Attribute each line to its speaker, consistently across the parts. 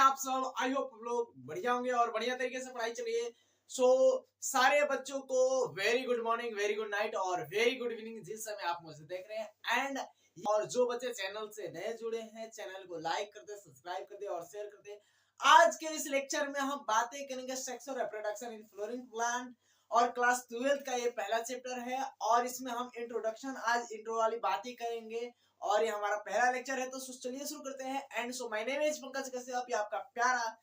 Speaker 1: आप सब? I hope लोग बढ़िया होंगे और बढ़िया तरीके से पढ़ाई चलिए। सो सारे बच्चों को very good morning, very good night और वेरी गुड इवनिंग जिस समय आप मुझे देख रहे हैं। एंड और जो बच्चे चैनल से नए जुड़े हैं, चैनल को लाइक कर दे, सब्सक्राइब कर दे और शेयर कर दे। आज के इस लेक्चर में हम बातें करेंगे सेक्स और रिप्रोडक्शन इन फ्लोरिंग प्लांट और क्लास 12 का ये पहला चैप्टर है और इसमें हम इंट्रोडक्शन, आज इंट्रो वाली बातें करेंगे और ये हमारा पहला लेक्चर है। तो चलिए शुरू करते हैं। And so my name is Pankaj Kashyap, ये आपका प्यारा।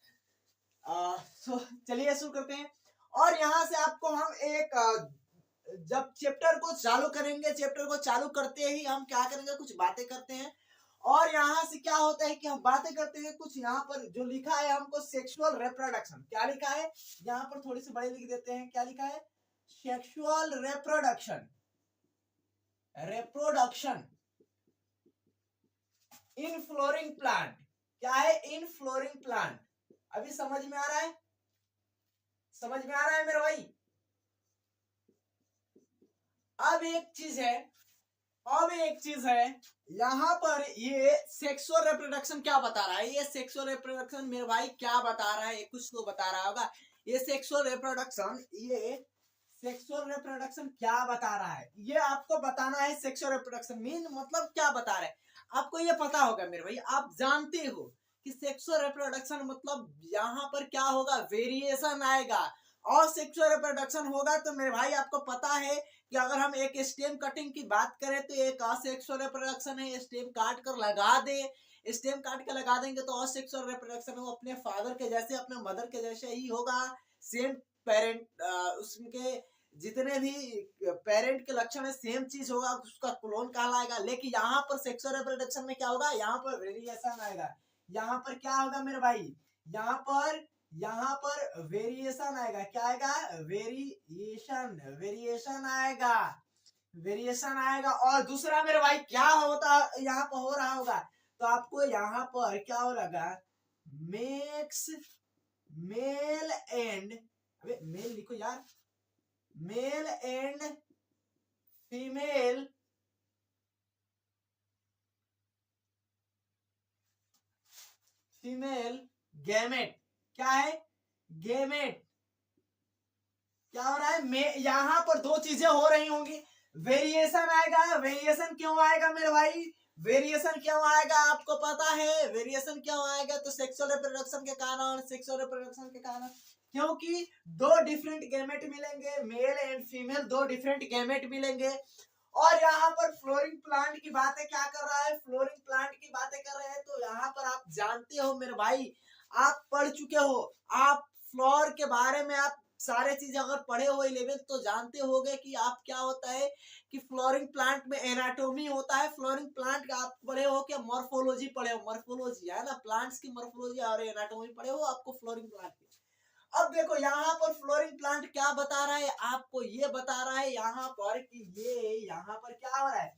Speaker 1: सो चलिए शुरू करते हैं। और यहाँ से आपको हम एक जब चैप्टर को चालू करेंगे, चैप्टर को चालू करते ही हम क्या करेंगे, कुछ बातें करते हैं। और यहाँ से क्या होता है कि हम बातें करते हैं कुछ, यहाँ पर जो लिखा है हमको सेक्सुअल रिप्रोडक्शन, क्या लिखा है यहाँ पर, थोड़ी सी बड़े लिख देते हैं, क्या लिखा है, sexual reproduction, reproduction in flowering plant. क्या है? इन फ्लोरिंग प्लांट। अभी समझ में आ रहा है? समझ में आ रहा है मेरे भाई? अब एक चीज है यहाँ पर, ये सेक्सुअल रिप्रोडक्शन क्या बता रहा है? ये सेक्सुअल रिप्रोडक्शन मेरे भाई क्या बता रहा है? कुछ तो बता रहा होगा। ये सेक्सुअल रिप्रोडक्शन क्या बता रहा है? ये आपको बताना है। सेक्सुअल रिप्रोडक्शन मीन मतलब क्या बता रहा है आपको, ये पता होगा मेरे भाई। आप जानते हो कि सेक्सुअल रिप्रोडक्शन मतलब यहाँ पर क्या होगा, वेरिएशन आएगा। और सेक्सुअल रिप्रोडक्शन होगा तो मेरे भाई आपको पता है कि अगर हम एक स्टेम कटिंग की बात करें तो एक असेक्सुअल रिप्रोडक्शन है। स्टेम काट कर लगा दे, स्टेम काट के लगा देंगे तो असेक्सुअल रिप्रोडक्शन है। वो अपने फादर के जैसे, अपने मदर के जैसे ही होगा। सेम पेरेंट, उसके जितने भी पेरेंट के लक्षण है सेम चीज होगा, उसका क्लोन कहलाएगा। लेकिन यहाँ पर सेक्सुअल रिप्रोडक्शन में क्या होगा, यहाँ पर वेरिएशन आएगा। यहाँ पर क्या होगा मेरे भाई, यहाँ पर वेरिएशन आएगा। क्या आएगा? वेरिएशन आएगा। और दूसरा मेरे भाई क्या होता, यहाँ पर हो रहा होगा तो आपको यहाँ पर क्या हो लगा, मेक्स मेल एंड, अबे मेल लिखो यार, मेल एंड फीमेल गैमेट। क्या है? गैमेट। क्या हो रहा है? यहाँ पर दो चीजें हो रही होंगी। वेरिएशन आएगा। वेरिएशन क्यों आएगा मेरे भाई? वेरिएशन क्यों आएगा आपको पता है? वेरिएशन क्यों आएगा? तो सेक्सुअल रिप्रोडक्शन के कारण, क्योंकि दो डिफरेंट गैमेट मिलेंगे, मेल एंड फीमेल, दो डिफरेंट गैमेट मिलेंगे। और यहाँ पर फ्लोरिंग प्लांट की बातें क्या कर रहा है, फ्लोरिंग प्लांट की बातें कर रहे हैं। तो यहाँ पर आप जानते हो मेरे भाई, आप पढ़ चुके हो, आप फ्लोर के बारे में आप सारे चीज अगर पढ़े हो 11 तो जानते होगे कि आप क्या होता है कि फ्लोरिंग प्लांट में एनाटोमी होता है। फ्लोरिंग प्लांट का आप पढ़े हो क्या? मॉर्फोलॉजी पढ़े हो, मॉर्फोलॉजी है ना, प्लांट्स की मॉर्फोलॉजी और एनाटोमी पढ़े हो आपको फ्लोरिंग प्लांट की। अब देखो यहाँ पर फ्लोरिंग प्लांट क्या बता रहा है आपको, ये बता रहा है यहाँ पर कि ये यहाँ पर क्या हो रहा है,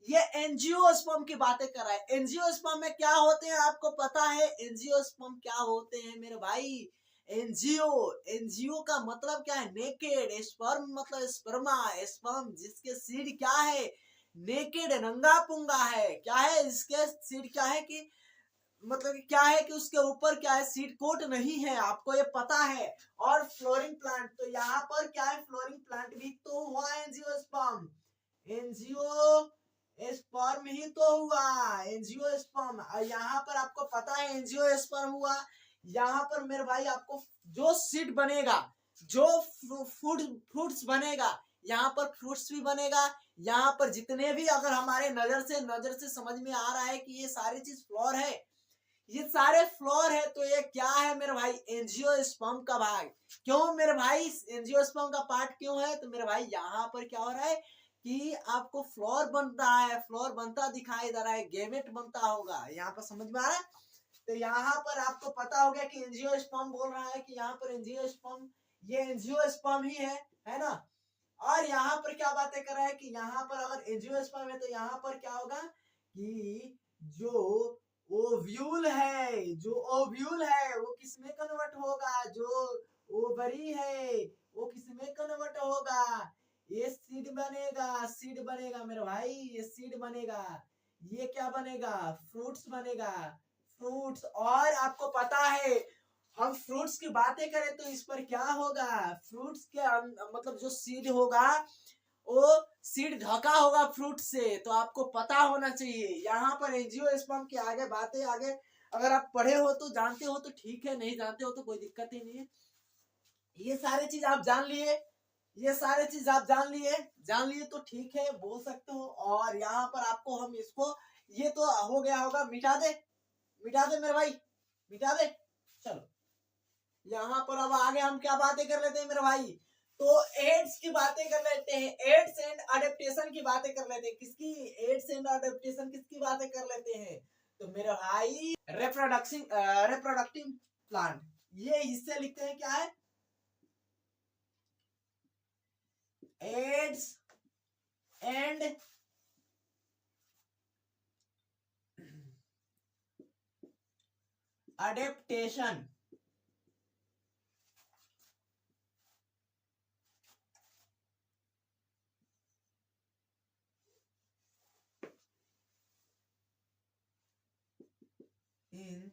Speaker 1: ये एंजियोस्पर्म की बातें कर रहा है। एंजियोस्पर्म में क्या होते हैं आपको पता है? एंजियोस्पर्म क्या होते हैं मेरे भाई? एनजीओ का मतलब क्या है? नेकेड। स्पर्म मतलब स्पर्मा, स्पर्म जिसके सीड क्या है, नेकेड, नंगा पुंगा है। क्या है इसके सीड? क्या है कि मतलब क्या है कि उसके ऊपर क्या है, सीड कोट नहीं है, आपको ये पता है। और फ्लोरिंग प्लांट, तो यहाँ पर क्या है, फ्लोरिंग प्लांट भी तो हुआ एंजियोस्पर्म, एंजियोस्पर्म ही तो हुआ, एंजियोस्पर्म। यहाँ पर आपको पता है एंजियोस्पर्म हुआ। यहाँ पर मेरे भाई आपको जो सीड बनेगा, जो फ्रूट्स बनेगा, यहाँ पर फ्रूट्स भी बनेगा। यहाँ पर जितने भी, अगर हमारे नजर से समझ में आ रहा है कि ये सारी चीज फ्लोर है, ये सारे फ्लोर है, तो ये क्या है मेरे भाई? एंजियोस्पर्म का भाग। क्यों मेरे भाई एंजियोस्पर्म का पार्ट क्यों है? तो मेरे भाई यहाँ पर क्या हो रहा है कि आपको फ्लोर बन रहा है, फ्लोर बनता दिखाई दे रहा है, गेमेट बनता होगा। यहाँ पर समझ में आ रहा है? तो यहाँ पर आपको पता हो गया कि एंजियोस्पर्म बोल रहा है कि यहाँ पर एंजियोस्पर्म, ये एंजियोस्पर्म ही है ना। और यहाँ पर क्या बातें कर रहा है कि यहाँ पर अगर एंजियोस्पर्म है तो यहाँ पर क्या होगा कि जो ओव्यूल है वो किसमें कन्वर्ट होगा, जो ओवरी है वो किसमें कन्वर्ट होगा, ये सीड बनेगा मेरे भाई, ये सीड बनेगा। ये क्या बनेगा? फ्रूट्स बनेगा। फ्रूट्स। और आपको पता है हम फ्रूट्स की बातें करें तो इस पर क्या होगा, फ्रूट्स के मतलब जो सीड होगा वो सीड ढका होगा फ्रूट से, तो आपको पता होना चाहिए। यहाँ पर एंजियोस्पर्म की आगे बातें आगे अगर आप पढ़े हो तो जानते हो तो ठीक है, नहीं जानते हो तो कोई दिक्कत ही नहीं है। ये सारे चीज आप जान लिए, ये सारे चीज आप जान लिए तो ठीक है, बोल सकते हो। और यहाँ पर आपको हम इसको, ये तो हो गया होगा, मिटा दे मेरे भाई, मिटा दे। चलो यहाँ पर अब आगे हम क्या बातें कर लेते हैं मेरे भाई, तो एड्स की बातें कर लेते हैं, एड्स एंड अडेप्टेशन की बातें कर लेते हैं। किसकी, एड्स एंड अडेप्टेशन किसकी बातें कर लेते हैं, तो मेरे भाई रिप्रोडक्टिव प्लांट। ये हिस्से लिखते हैं क्या है, एड्स एंड अडेप्टेशन। इन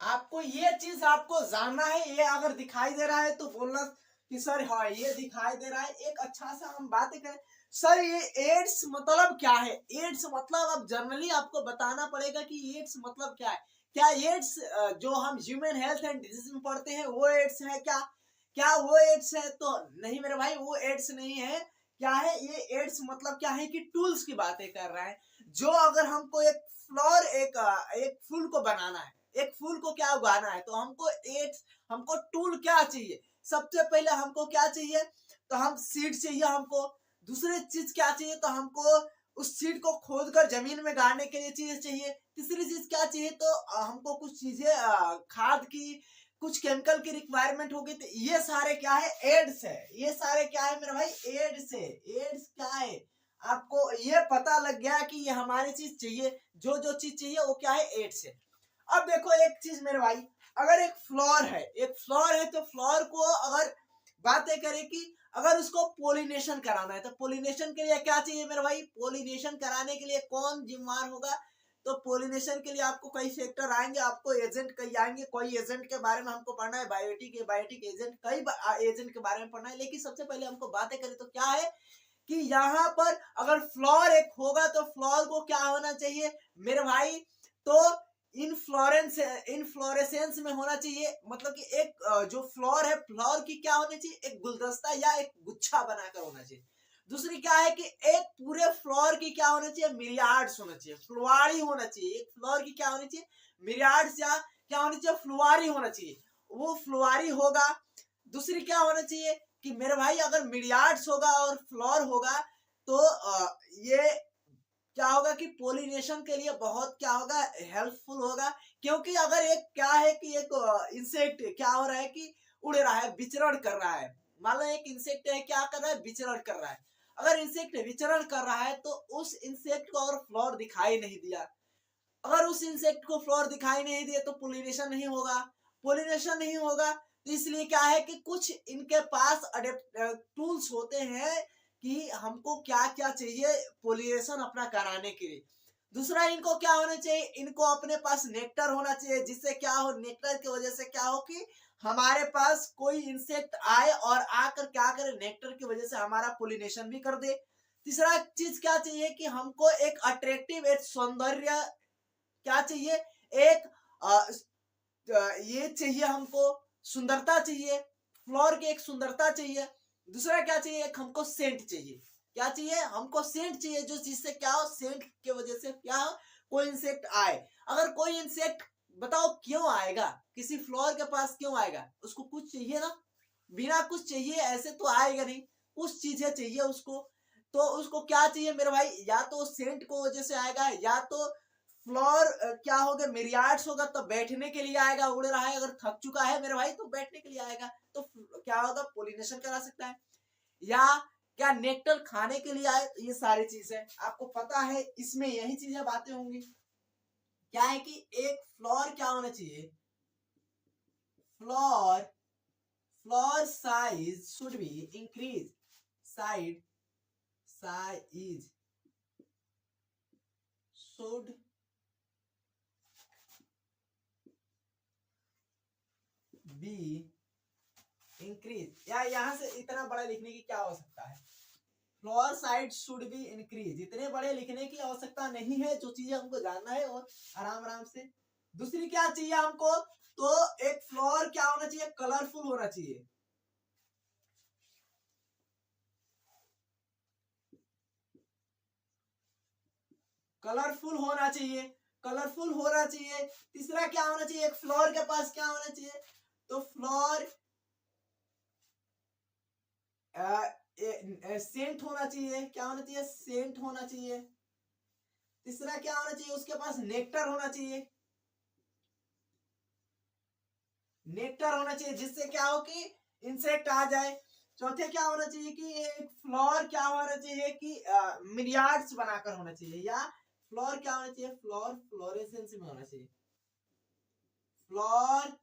Speaker 1: आपको ये चीज आपको जानना है, ये अगर दिखाई दे रहा है तो बोलना कि सर हाँ ये दिखाई दे रहा है। एक अच्छा सा हम बात करें, सर ये एड्स मतलब क्या है, एड्स मतलब अब जनरली आपको बताना पड़ेगा कि एड्स मतलब क्या है। क्या एड्स जो हम ह्यूमन हेल्थ एंड डिजीज में पढ़ते हैं वो एड्स है क्या, क्या वो एड्स है, तो नहीं मेरे भाई वो एड्स नहीं है। क्या है ये एड्स मतलब क्या है कि टूल्स की बातें कर रहा है। जो अगर हमको एक फ्लोर एक फूल को बनाना है, एक फूल को क्या उगाना है, तो हमको एड्स, हमको टूल क्या चाहिए, सबसे पहले हमको क्या चाहिए, तो हम सीड चाहिए हमको। दूसरी चीज क्या चाहिए, तो हमको उस सीड को खोद कर जमीन में गाड़ने के लिए चीज चाहिए। तीसरी चीज क्या चाहिए, तो हमको कुछ चीजें खाद की, कुछ केमिकल की रिक्वायरमेंट होगी। तो ये सारे क्या है, एड्स है। ये सारे क्या है मेरे भाई, एड्स है। एड्स क्या है, आपको ये पता लग गया कि ये हमारी चीज चाहिए, जो जो चीज चाहिए वो क्या है, एड्स है। अब देखो एक चीज मेरे भाई, अगर एक फ्लोर है, एक फ्लोर है, तो फ्लोर को अगर बातें करें कि अगर उसको पोलिनेशन कराना है, तो पोलिनेशन के लिए क्या चाहिए मेरे भाई, पोलिनेशन कराने के लिए कौन जिम्मेदार होगा, तो पोलिनेशन के लिए आपको कई सेक्टर आएंगे, आपको एजेंट कई आएंगे। कोई एजेंट के बारे में हमको पढ़ना है, बायोटिक एजेंट, कई एजेंट के बारे में पढ़ना है। लेकिन सबसे पहले हमको बातें करें तो क्या है कि यहाँ पर अगर फ्लोर एक होगा तो फ्लोर को क्या होना चाहिए मेरे भाई, तो इनफ्लोरेसेंस में होना चाहिए। मतलब कि एक जो फ्लोर है, फ्लोर की क्या होनी चाहिए, एक गुलदस्ता या एक गुच्छा बनाकर होना चाहिए। दूसरी क्या है कि एक पूरे फ्लोर की क्या होना चाहिए, मिरियार्ड्स होना चाहिए, फ्लोवारी होना चाहिए। एक फ्लोर की क्या होनी चाहिए, मिरियार्ड्स या क्या होनी चाहिए, फ्लोवारी होना चाहिए, वो फ्लोवारी होगा। दूसरी क्या होना चाहिए कि मेरे भाई अगर मिरियार्ड्स होगा और फ्लोर होगा तो ये क्या होगा कि पोलिनेशन के लिए बहुत क्या होगा, हेल्पफुल होगा। क्योंकि अगर एक क्या है कि एक इंसेक्ट क्या हो रहा है कि उड़ रहा है, विचरण कर रहा है, मान लो एक इंसेक्ट है क्या कर रहा है, विचरण कर रहा है। अगर इंसेक्ट विचरण कर रहा है तो उस इंसेक्ट को अगर फ्लोर दिखाई नहीं दिया, अगर उस इंसेक्ट को फ्लोर दिखाई नहीं दिए तो पोलिनेशन नहीं होगा, पोलिनेशन नहीं होगा। तो इसलिए क्या है कि कुछ इनके पास टूल्स होते हैं कि हमको क्या क्या चाहिए पोलिनेशन अपना कराने के लिए। दूसरा इनको क्या होना चाहिए, इनको अपने पास नेक्टर होना चाहिए, जिससे क्या हो, नेक्टर की वजह से क्या हो कि हमारे पास कोई इंसेक्ट आए और आकर क्या करे, नेक्टर की वजह से हमारा पोलिनेशन भी कर दे। तीसरा चीज क्या चाहिए कि हमको एक अट्रैक्टिव, एक सौंदर्य क्या चाहिए, एक ये चाहिए हमको, सुंदरता चाहिए, फ्लोर की एक सुंदरता चाहिए। दूसरा क्या चाहिए, एक हमको सेंट चाहिए। क्या चाहिए, हमको सेंट चाहिए, जो जिससे क्या हो, सेंट की वजह से क्या हो, कोई इंसेक्ट आए। अगर कोई इंसेक्ट बताओ क्यों आएगा, किसी फ्लोर के पास क्यों आएगा, उसको कुछ चाहिए ना, बिना कुछ चाहिए ऐसे तो आएगा नहीं, कुछ चीजें चाहिए उसको। तो उसको क्या चाहिए मेरे भाई, या तो सेंट को वजह से आएगा, या तो फ्लोर क्या होगा, मिरियार्ड्स होगा तो बैठने के लिए आएगा, उड़ रहा है अगर थक चुका है मेरे भाई तो बैठने के लिए आएगा, तो क्या होगा, पोलिनेशन करा सकता है। या क्या नेक्टर खाने के लिए आए, ये सारी चीजें आपको पता है, इसमें यही चीजें बातें होंगी। क्या है कि एक फ्लोर क्या होना चाहिए, floor size should be increased. Size should be increased. या यहाँ से इतना बड़ा लिखने की क्या आवश्यकता है? Floor size should be increase, इतने बड़े लिखने की आवश्यकता नहीं है। जो चीजें हमको जानना है और आराम आराम से। दूसरी क्या चाहिए हमको? तो एक फ्लोर क्या होना चाहिए? कलरफुल होना चाहिए। कलरफुल होना चाहिए, कलरफुल होना चाहिए। तीसरा क्या होना चाहिए? एक फ्लोर के पास क्या होना चाहिए? तो फ्लोर सेंट होना चाहिए। क्या होना चाहिए? सेंट होना चाहिए। तीसरा क्या होना चाहिए? उसके पास नेक्टर होना चाहिए। नेक्टर होना चाहिए जिससे क्या हो कि इंसेक्ट आ जाए। चौथे क्या होना चाहिए कि एक फ्लोर क्या होना चाहिए कि मिलियार्ड्स बनाकर होना चाहिए। या फ्लोर क्या होना चाहिए? फ्लोर फ्लोरेसेंस में होना चाहिए। फ्लोर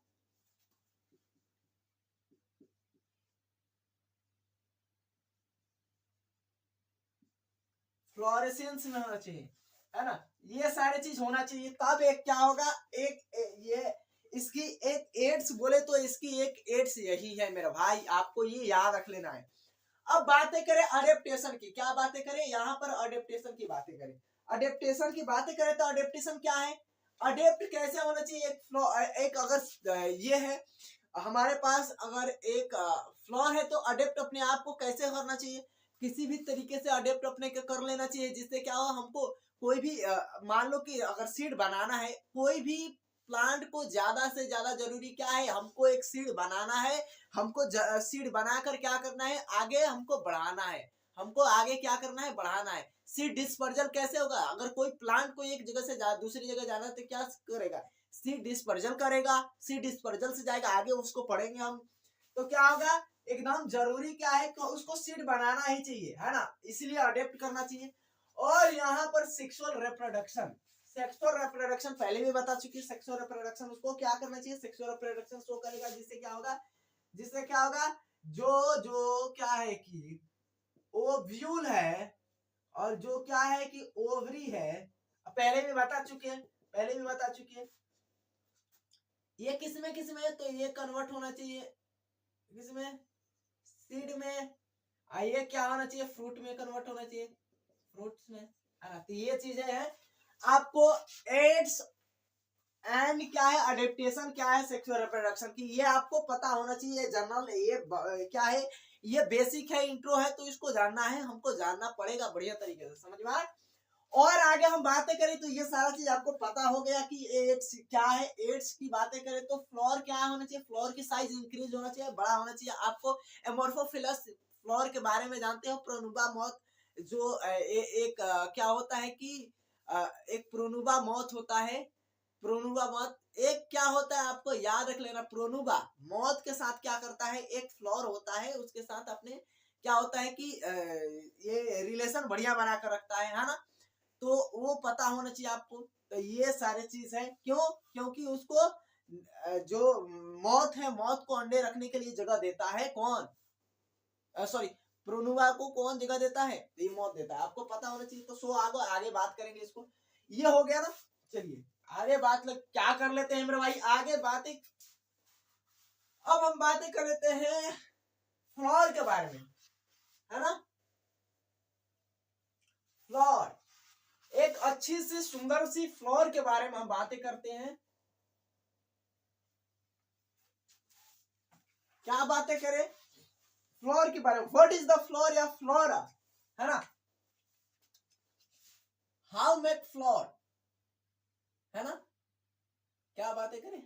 Speaker 1: फ्लोरेसेंस में होना चाहिए, है ना। ये सारे चीज होना चाहिए। तब एक क्या होगा? ये इसकी एक एड्स बोले तो इसकी एक एड्स यही है मेरा भाई, आपको ये याद रख लेना है। अब बातें करें अडेप्टेशन की। क्या बातें करें? यहाँ पर अडेप्टेशन की बातें करें। अडेप्टेशन की बातें करें तो अडेप्टेशन क्या है? अडेप्ट कैसे होना चाहिए? एक अगर ये है हमारे पास, अगर एक फ्लोर है तो अडेप्ट अपने आप को कैसे करना चाहिए? किसी भी तरीके से अडेप्ट अपने कर लेना चाहिए जिससे क्या हो, हमको कोई भी मान लो कि अगर सीड बनाना है, कोई भी प्लांट को ज्यादा से ज्यादा जरूरी क्या है? हमको एक सीड बनाना है। हमको सीड बनाकर क्या करना है? आगे हमको बढ़ाना है। हमको आगे क्या करना है? बढ़ाना है। सीड डिस्पर्जल कैसे होगा? अगर कोई प्लांट को एक जगह से दूसरी जगह जाना है तो क्या करेगा? सीड डिस्पर्जल करेगा। सीड डिस्पर्जल से जाएगा आगे, उसको पढ़ेंगे हम। तो क्या होगा? एकदम जरूरी क्या है कि उसको सीड बनाना ही चाहिए, है ना। इसलिए अडेप्ट करना चाहिए। और यहाँ पर सेक्सुअल रिप्रोडक्शन, सेक्सुअल रिप्रोडक्शन पहले भी बता चुकी है। सेक्सुअल रिप्रोडक्शन उसको क्या करना चाहिए? सेक्सुअल रिप्रोडक्शन शो करेगा जिससे क्या होगा? जिससे क्या होगा? जो जो क्या है कि ओव्यूल है और जो क्या है कि ओवरी है, पहले भी बता चुके हैं, पहले भी बता चुके हैं। ये किसमें किसमें है? तो ये कन्वर्ट होना चाहिए किसमें? सीड में। ये क्या होना चाहिए? फ्रूट में कन्वर्ट होना चाहिए, फ्रूट्स में, है ना। तो ये चीजें हैं आपको। एड्स एंड क्या है? अडेप्टेशन क्या है? सेक्सुअल रिप्रोडक्शन की, ये आपको पता होना चाहिए। जनरल ये क्या है? ये बेसिक है, इंट्रो है, तो इसको जानना है, हमको जानना पड़ेगा बढ़िया तरीके से, समझ में आए। और आगे हम बातें करें तो ये सारा चीज आपको पता हो गया कि एड्स क्या है। एड्स की बातें करें तो फ्लोर क्या होना चाहिए? फ्लोर की साइज इंक्रीज होना चाहिए, बड़ा होना चाहिए। आपको एमोर्फोफिलस फ्लोर के बारे में जानते हो। प्रोनुबा मौत जो एक क्या होता है कि एक प्रोनुबा मौत होता है। प्रोनुबा मौत एक क्या होता है? आपको याद रख लेना। प्रोनुबा मौत के साथ क्या करता है? एक फ्लोर होता है, उसके साथ अपने क्या होता है कि ये रिलेशन बढ़िया बना कर रखता है ना। तो वो पता होना चाहिए आपको। तो ये सारे चीज है। क्यों? क्योंकि उसको जो मौत है, मौत को अंडे रखने के लिए जगह देता है कौन? सॉरी, प्रोनुबा को कौन जगह देता है? ये मौत देता है। आपको पता होना चाहिए। तो सो आगे बात करेंगे इसको। ये हो गया ना। चलिए आगे बात क्या कर लेते हैं मेरे भाई? आगे बातें अब हम बातें कर लेते हैं फ्लोर के बारे में, है ना। फ्लोर, एक अच्छी सी सुंदर सी फ्लोर के बारे में हम बातें करते हैं। क्या बातें करें? फ्लोर के बारे में। व्हाट इज द फ्लोर या फ्लोरा, है ना। हाउ मेक फ्लोर, है ना। क्या बातें करें?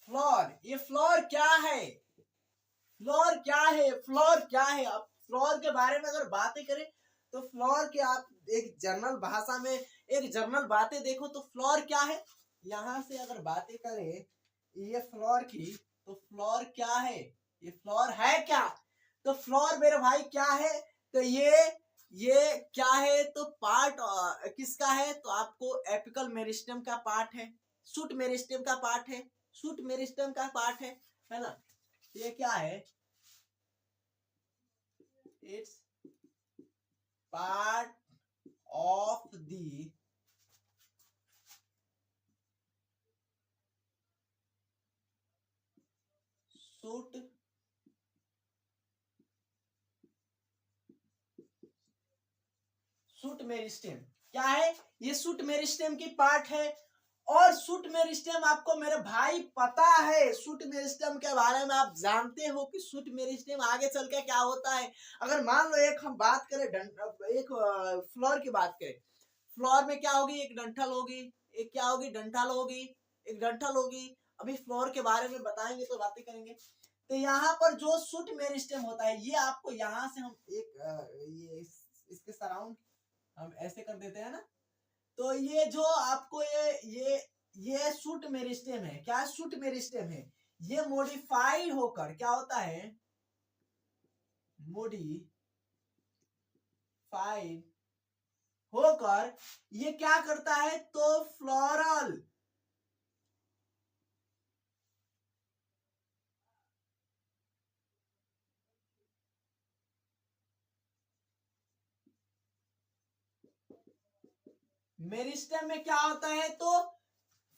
Speaker 1: फ्लोर, ये फ्लोर क्या है? फ्लोर क्या है? फ्लोर क्या है? अब फ्लोर के बारे में अगर बातें करें तो फ्लोर के आप एक जर्नल भाषा में एक जर्नल बातें देखो तो फ्लोर क्या है। यहां से अगर बातें करें ये फ्लोर की, तो फ्लोर क्या है? ये फ्लोर है क्या? तो फ्लोर मेरे भाई क्या है? तो ये ये क्या है तो पार्ट किसका है तो आपको एपिकल मेरिस्टेम का पार्ट है, शूट मेरिस्टेम का पार्ट है, शूट मेरिस्टेम का पार्ट है ना। ये क्या है, it's part of the shoot shoot meristem. क्या है ये शूट मेरिस्टेम की पार्ट है। और शूट मेरिस्टेम आपको मेरे भाई पता है, शूट मेरिस्टेम के बारे में आप जानते हो कि शूट मेरिस्टेम आगे चल के क्या होता है। अगर मान लो एक हम बात करें एक फ्लोर की बात करें, फ्लोर में क्या होगी, एक डंठल होगी, एक क्या होगी डंठल होगी, एक डंठल होगी। अभी फ्लोर के बारे में बताएंगे तो बातें करेंगे। तो यहाँ पर जो शूट मेरिस्टेम होता है ये आपको यहाँ से हम इसके सराउंड हम ऐसे कर देते हैं ना, तो ये जो आपको ये शूट मेरिस्टेम है, क्या शूट मेरिस्टेम है, ये मॉडिफाइड होकर क्या होता है, मॉडिफाइड होकर ये क्या करता है तो फ्लोरल मेरिस्टेम में क्या होता है तो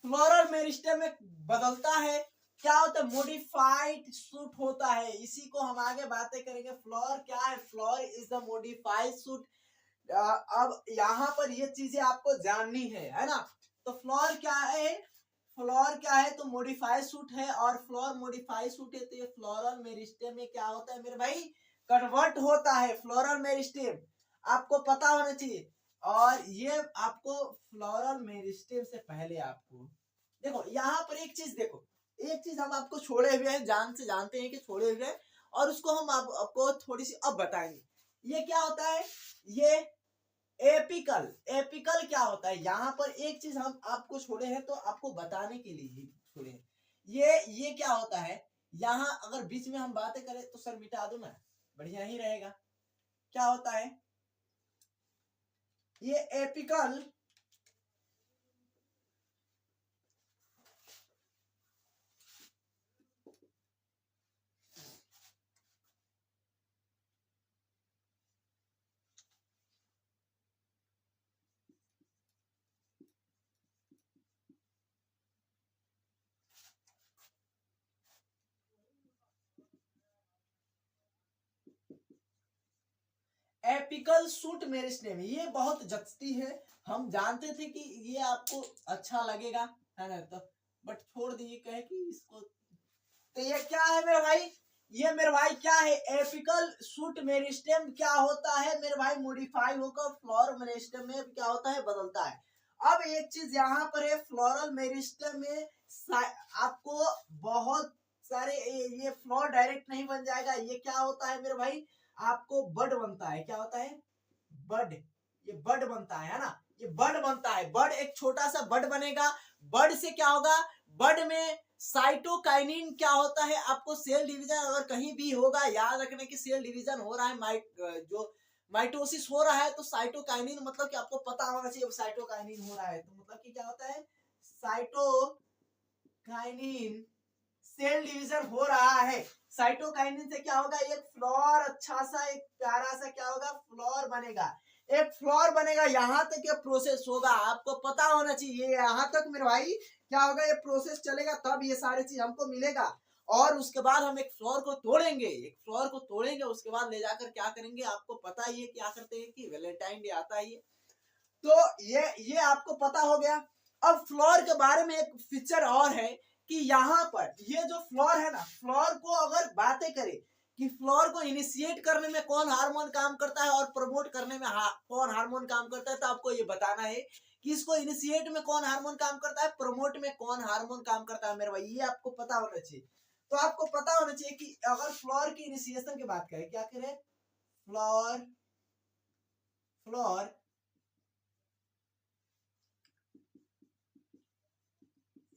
Speaker 1: फ्लोरल मेरिस्टेम में बदलता है, क्या होता है मॉडिफाइड शूट होता है। इसी को हम आगे बातें करेंगे। फ्लोर क्या है, floor is the modified shoot. अब यहाँ पर ये चीजें आपको जाननी है ना। तो फ्लोर क्या है, फ्लोर क्या है तो मॉडिफाइड शूट है, और फ्लोर मॉडिफाइड शूट है तो ये फ्लोरल मेरिस्टेम में क्या होता है मेरे भाई, कन्वर्ट होता है फ्लोरल मेरिस्टेम, आपको पता होना चाहिए। और ये आपको फ्लोरल मेरिस्टेम से पहले आपको देखो यहाँ पर एक चीज देखो, एक चीज हम आपको छोड़े हुए हैं, जान से जानते हैं कि छोड़े हुए हैं, और उसको हम आपको थोड़ी सी अब बताएंगे। ये क्या होता है, ये एपिकल, एपिकल क्या होता है, यहाँ पर एक चीज हम आपको छोड़े हैं तो आपको बताने के लिए ही छोड़े हैं। ये क्या होता है, यहाँ अगर बीच में हम बातें करें तो सर मिटा दो ना, बढ़िया ही रहेगा। क्या होता है ये एपिकल, एपिकल शूट मेरिस्टेम ये बहुत जचती है। हम जानते थे कि ये आपको अच्छा लगेगा है ना, तो बट छोड़ दिए कहे कि इसको। तो ये क्या है मेरे भाई, ये मेरे भाई क्या है एपिकल शूट मेरिस्टेम क्या होता है मेरे भाई, मॉडिफाई होकर फ्लोरल मेरिस्टेम में क्या होता है बदलता है। अब एक चीज यहाँ पर है, फ्लोरल मेरिस्टेम में आपको बहुत सारे ये फ्लोर डायरेक्ट नहीं बन जाएगा, ये क्या होता है मेरे भाई आपको बड बनता है, क्या होता है बड, ये बड बनता है ना, ये बड बनता है, बड एक छोटा सा बड बनेगा। बड से क्या होगा, बड में साइटोकाइनिन क्या होता है आपको सेल डिवीजन अगर कहीं भी होगा याद रखने की, सेल डिवीजन हो रहा है जो माइटोसिस हो रहा है तो साइटोकाइनिन मतलब कि आपको पता होना चाहिए साइटोकाइनिन हो रहा है तो मतलब कि क्या होता है साइटोकाइनिन सेल डिवीजन हो रहा है। साइटोकाइनिन से क्या होगा, एक फ्लोर अच्छा सा एक प्यारा सा क्या होगा फ्लोर बनेगा, एक फ्लोर बनेगा। यहाँ तक ये प्रोसेस होगा आपको पता होना चाहिए, यहाँ तक मेरे भाई क्या होगा ये प्रोसेस चलेगा तब ये सारी चीज हमको मिलेगा। और उसके बाद हम एक फ्लोर को तोड़ेंगे, एक फ्लोर को तोड़ेंगे उसके बाद ले जाकर क्या करेंगे आपको पता ही है क्या करते हैं कि वैलेंटाइन डे आता है तो ये आपको पता हो गया। अब फ्लोर के बारे में एक फीचर और है कि यहाँ पर ये जो फ्लोर है ना, फ्लोर को अगर बातें करें कि फ्लोर को इनिशिएट करने में कौन हार्मोन काम करता है और प्रमोट करने में कौन हार्मोन काम करता है, तो आपको ये बताना है कि इसको इनिशिएट में कौन हार्मोन काम करता है, प्रमोट में कौन हार्मोन काम करता है मेरे भाई, ये आपको पता होना चाहिए। तो आपको पता होना चाहिए कि अगर फ्लोर की इनिशिएशन की बात करें, क्या करें floor, floor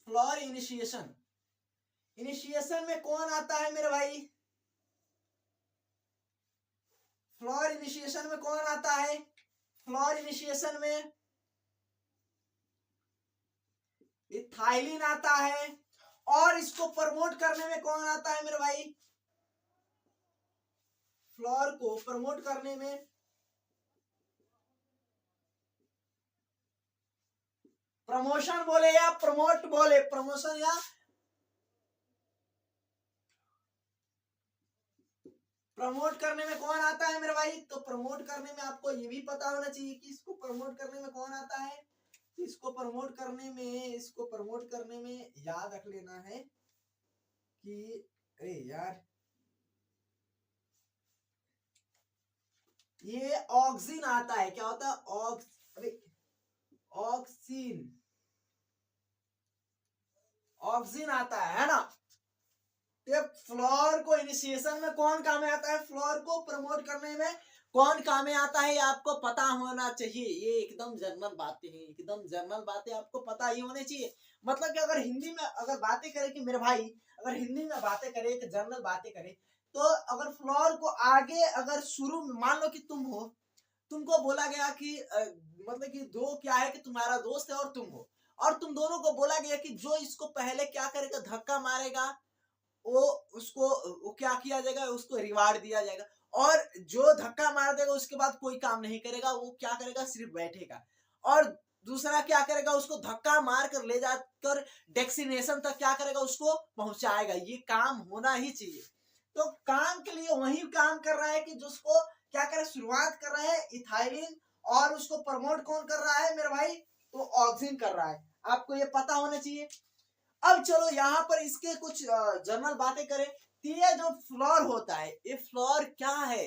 Speaker 1: floor initiation, initiation में कौन आता है मेरे भाई, फ्लोर इनिशिएशन में कौन आता है? फ्लोर इनिशिएशन में इथाइलिन आता है। और इसको प्रमोट करने में कौन आता है मेरे भाई? फ्लोर को प्रमोट करने में प्रमोशन बोले या प्रमोट बोले, प्रमोशन या प्रमोट करने में कौन आता है मेरे भाई? तो प्रमोट करने में आपको ये भी पता होना चाहिए कि इसको प्रमोट करने में कौन आता है। इसको प्रमोट करने में याद रख लेना है कि अरे यार, ये ऑक्सीन आता है। क्या होता है? ऑक्सीन, ऑक्सीन आता है ना। तो फ्लोर को इनिशिएशन में कौन काम में आता है? फ्लोर को प्रमोट करने में कौन काम में आता है? आपको पता होना चाहिए। ये एकदम जनरल बातें हैं, एकदम जनरल बातें आपको पता ही होनी चाहिए। मतलब कि अगर हिंदी में अगर बातें करें कि मेरे भाई, अगर हिंदी में बातें करें, एक जनरल बातें करें, तो अगर फ्लोर को आगे अगर शुरू में मान लो कि तुम हो, तुमको बोला गया कि मतलब कि दो क्या है कि तुम्हारा दोस्त है और तुम हो, और तुम दोनों को बोला गया कि जो इसको पहले क्या करेगा, धक्का मारेगा, वो उसको वो क्या किया जाएगा, उसको रिवार्ड दिया जाएगा। और जो धक्का मार देगा उसके बाद कोई काम नहीं करेगा, वो क्या करेगा, सिर्फ बैठेगा। और दूसरा क्या करेगा, उसको धक्का मार कर ले जाकर डेस्टिनेशन तक क्या करेगा, उसको पहुंचाएगा। ये काम होना ही चाहिए। तो काम के लिए वही काम कर रहा है कि जिसको क्या करे, शुरुआत कर रहा है इथाइलिन, और उसको प्रमोट कौन कर रहा है मेरे भाई? तो ऑक्सीजन कर रहा है। आपको ये पता होना चाहिए। अब चलो यहाँ पर इसके कुछ जनरल बातें करें। ये जो फ्लोर होता है, ये फ्लोर क्या है?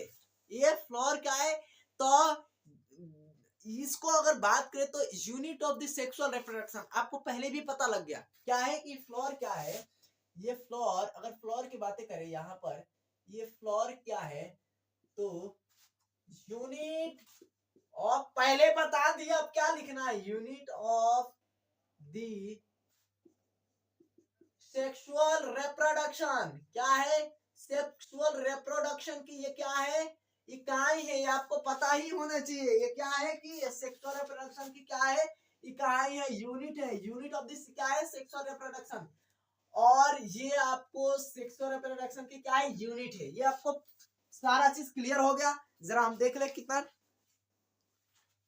Speaker 1: ये फ्लोर क्या है? तो इसको अगर बात करें तो unit of the sexual reproduction, आपको पहले भी पता लग गया क्या है कि फ्लोर क्या है। ये फ्लोर, अगर फ्लोर की बातें करें यहाँ पर, ये फ्लोर क्या है? तो यूनिट ऑफ, पहले बता दिया, अब क्या लिखना है, unit of the sexual reproduction. क्या है? सेक्सुअल रिप्रोडक्शन की ये क्या है, इकाई है। ये आपको पता ही होना चाहिए। ये क्या है कि सेक्सुअल रिप्रोडक्शन की क्या है, इकाई है, यूनिट है। यूनिट ऑफ दिस क्या है, सेक्सुअल रिप्रोडक्शन। और ये आपको सेक्सुअल रिप्रोडक्शन की क्या है, यूनिट है। ये आपको सारा चीज क्लियर हो गया। जरा हम देख ले कितना।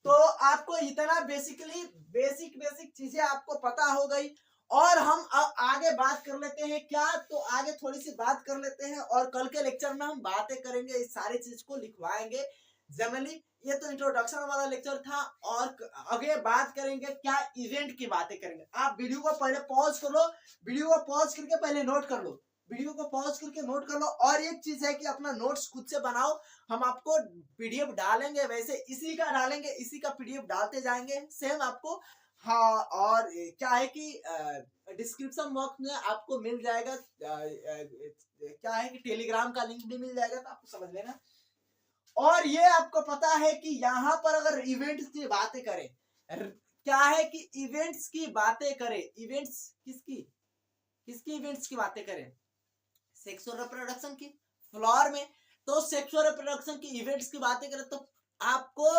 Speaker 1: तो आपको इतना बेसिकली बेसिक बेसिक चीजें आपको पता हो गई। और हम आगे बात कर लेते हैं क्या, तो आगे थोड़ी सी बात कर लेते हैं, और कल के लेक्चर में हम बातें करेंगे, इस सारी चीज को लिखवाएंगे जनरली। ये तो इंट्रोडक्शन वाला लेक्चर था, और आगे बात करेंगे क्या, इवेंट की बातें करेंगे। आप वीडियो को पहले पॉज कर लो, वीडियो को पॉज करके पहले नोट कर लो, वीडियो को पॉज करके नोट कर लो। और एक चीज है कि अपना नोट्स खुद से बनाओ। हम आपको पीडीएफ डालेंगे, वैसे इसी का डालेंगे, इसी का पीडीएफ डालते जाएंगे सेम आपको। हाँ, और क्या है कि डिस्क्रिप्शन बॉक्स में आपको मिल जाएगा, क्या है कि टेलीग्राम का लिंक भी मिल जाएगा, तो आपको समझ लेना। और ये आपको पता है कि यहाँ पर अगर इवेंट्स की बातें करें, क्या है कि इवेंट्स की बातें करें, इवेंट्स किसकी किसकी इवेंट्स की बातें करें, सेक्सुअल रिप्रोडक्शन की फ्लोर में। तो सेक्सुअल रिप्रोडक्शन की इवेंट्स की बातें करें तो आपको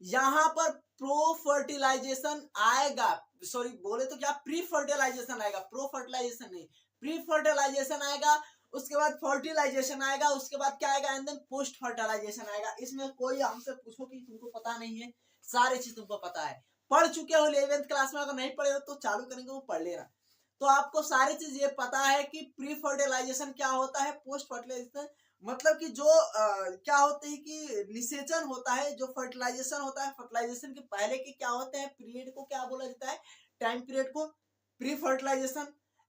Speaker 1: यहाँ पर प्रो फर्टिलाइजेशन आएगा, सॉरी बोले तो क्या, प्री फर्टिलाइजेशन आएगा, प्रो फर्टिलाइजेशन नहीं, प्री फर्टिलाइजेशन आएगा। उसके बाद फर्टिलाइजेशन आएगा, उसके बाद क्या आएगा, एंड देन पोस्ट फर्टिलाइजेशन आएगा। इसमें कोई हमसे पूछो कि तुमको पता नहीं है, सारी चीज तुमको पता है, पढ़ चुके हो 11th क्लास में। अगर नहीं पढ़े हो तो चालू करेंगे, वो पढ़ लेना। तो आपको सारी चीज ये पता है कि प्री फर्टिलाइजेशन क्या होता है, पोस्ट फर्टिलाइजेशन मतलब कि जो क्या होता है कि निषेचन होता है, जो फर्टिलाइजेशन होता है, फर्टिलाइजेशन के पहले के क्या होते हैं पीरियड को क्या बोला जाता है, टाइम पीरियड को प्री फर्टिलाइजेशन।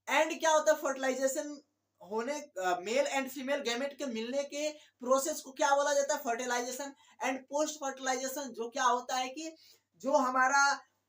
Speaker 1: एंड क्या होता है, फर्टिलाइजेशन होने मेल एंड फीमेल गैमेट के मिलने के प्रोसेस को क्या बोला जाता है, फर्टिलाइजेशन। एंड पोस्ट फर्टिलाइजेशन जो क्या होता है कि जो हमारा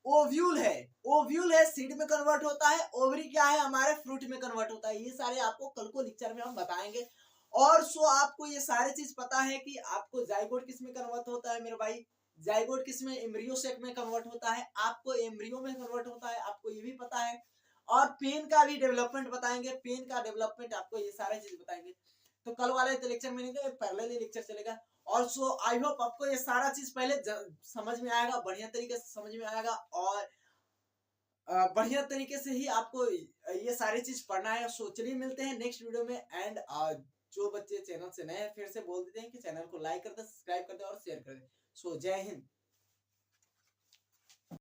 Speaker 1: ओव्यूल है, ओव्यूल है सीड में कन्वर्ट होता है, ओवरी क्या है हमारे फ्रूट में कन्वर्ट होता है। ये सारे आपको कल को लेक्चर में हम बताएंगे। और सो आपको ये सारी चीज पता है कि आपको जाइगोट किस में कन्वर्ट होता है मेरे भाई, जाइगोट किस में, एम्ब्रियो सेक में कन्वर्ट होता है, आपको एम्ब्रियो में कन्वर्ट होता है, आपको ये भी पता है। और पेन का भी डेवलपमेंट बताएंगे, पेन का डेवलपमेंट आपको ये सारे चीज बताएंगे। तो कल वाले लेक्चर में नहीं, पहले लेक्चर चलेगा। और सो आई होप आपको ये सारा चीज पहले समझ में आएगा, बढ़िया तरीके से समझ में आएगा, और बढ़िया तरीके से ही आपको ये सारी चीज पढ़ना है। सो चलिए मिलते हैं नेक्स्ट वीडियो में। एंड जो बच्चे चैनल से नए हैं फिर से बोल देते हैं कि चैनल को लाइक कर दे, सब्सक्राइब कर दे और शेयर कर दे। सो जय हिंद।